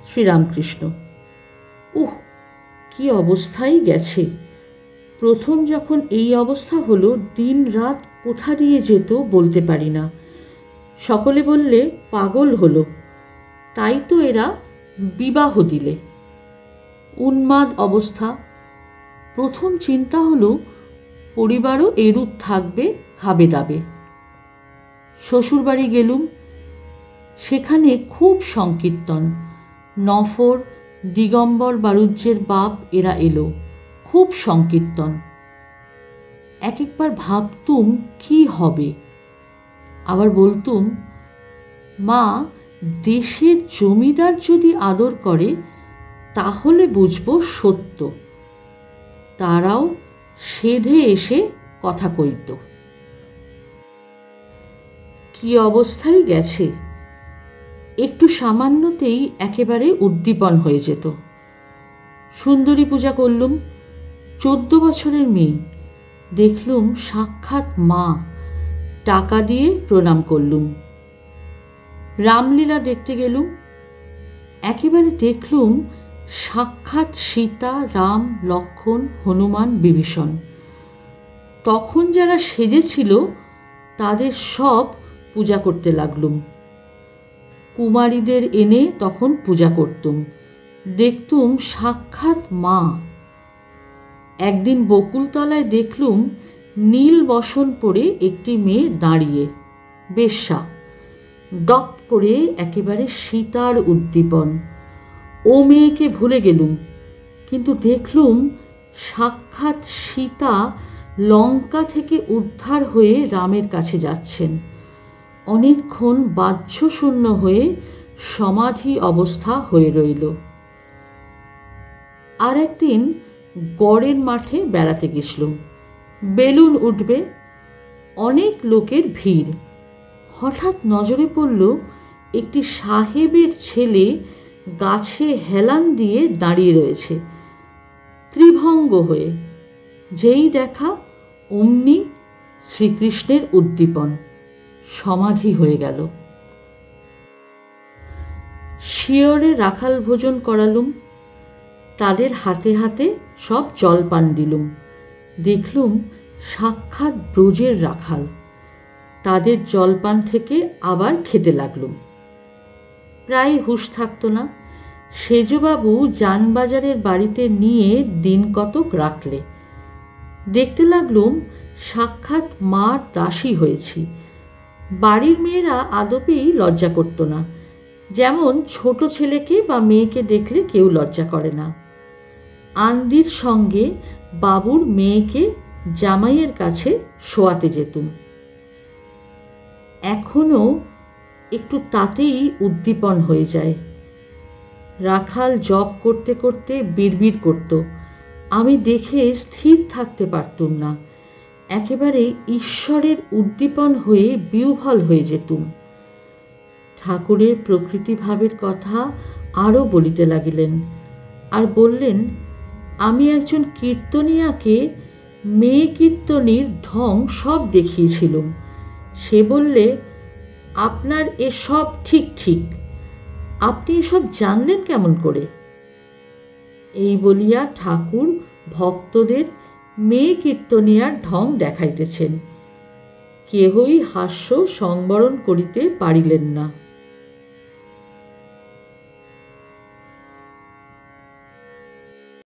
শ্রীরামকৃষ্ণ। উহ, কি অবস্থায় গেছে! প্রথম যখন এই অবস্থা হলো, দিন রাত কোথা দিয়ে যেত বলতে পারি না। সকলে বললে পাগল হলো, তাই তো এরা বিবাহ দিলে। উন্মাদ অবস্থা। প্রথম চিন্তা হলো পরিবারও এরূপ থাকবে, খাবে দাবে। শ্বশুরবাড়ি গেলুম, সেখানে খুব সংকীর্তন। নফর, দিগম্বর বাড়ুজ্যের বাপ এরা এলো, খুব সংকীর্তন। এক একবার ভাবতুম কি হবে, আবার বলতুম, মা, দেশের জমিদার যদি আদর করে তাহলে বুঝবো সত্য। তারাও সেধে এসে কথা কইত। কি অবস্থায় গেছে! একটু সামান্যতেই একেবারে উদ্দীপন হয়ে যেত। সুন্দরী পূজা করলুম, 14 বছরের মেয়ে। দেখলুম সাক্ষাৎ মা, টাকা দিয়ে প্রণাম করলুম। রামলীলা দেখতে গেলুম, একেবারে দেখলুম সাক্ষাৎ সীতা, রাম, লক্ষ্মণ, হনুমান, বিভীষণ। তখন যারা সেজেছিল তাদের সব পূজা করতে লাগলুম। কুমারীদের এনে তখন পূজা করতুম, দেখতুম সাক্ষাৎ মা। একদিন বকুলতলায় দেখলুম নীল বসন পরে একটি মেয়ে দাঁড়িয়ে, বেশ্যা। দপ করে একেবারে সীতার উদ্দীপন। ও মেয়েকে ভুলে গেলুম, কিন্তু দেখলুম সাক্ষাৎ সীতা লঙ্কা থেকে উদ্ধার হয়ে রামের কাছে যাচ্ছেন। অনেকক্ষণ বাহ্যশূন্য হয়ে সমাধি অবস্থা হয়ে রইল। আর একদিন গড়ের মাঠে বেড়াতে গেছলুম। বেলুন উঠবে, অনেক লোকের ভিড়। হঠাৎ নজরে পড়ল একটি সাহেবের ছেলে গাছে হেলান দিয়ে দাঁড়িয়ে রয়েছে, ত্রিভঙ্গ হয়ে। যেই দেখা অমনি শ্রীকৃষ্ণের উদ্দীপন, সমাধি হয়ে গেল। শিয়রে রাখাল ভোজন করালুম, তাদের হাতে হাতে সব জলপান দিলুম। দেখলুম সাক্ষাৎ ব্রজের রাখাল। তাদের জলপান থেকে আবার খেতে লাগলুম। প্রায় হুঁশ থাকত না। সেজবাবু জানবাজারের বাড়িতে নিয়ে দিন কতক রাখলে। দেখতে লাগলুম সাক্ষাৎ মার দাসী হয়েছি। বাড়ির মেয়েরা আদপেই লজ্জা করত না, যেমন ছোট ছেলেকে বা মেয়েকে দেখলে কেউ লজ্জা করে না। আন্দির সঙ্গে বাবুর মেয়েকে জামাইয়ের কাছে শোয়াতে যেতুম। এখনো একটু তাতেই উদ্দীপন হয়ে যায়। রাখাল জপ করতে করতে বিড়বিড় করত, আমি দেখে স্থির থাকতে পারতুম না। একেবারে ঈশ্বরের উদ্দীপন হয়ে বিহ্বল হয়ে যেতুম। ঠাকুরের প্রকৃতিভাবের কথা আরও বলিতে লাগিলেন, আর বললেন, আমি একজন কীর্তনিয়াকে মেয়ে কীর্তনীর ঢং সব দেখিয়েছিলুম। সে বললে, আপনার এসব ঠিক ঠিক, আপনি এসব জানলেন কেমন করে? এই বলিয়া ঠাকুর ভক্তদের মেয়ে কীর্তনিয়ার ঢং দেখাইতেছেন। কেহই হাস্য সংবরণ করিতে পারিলেন না।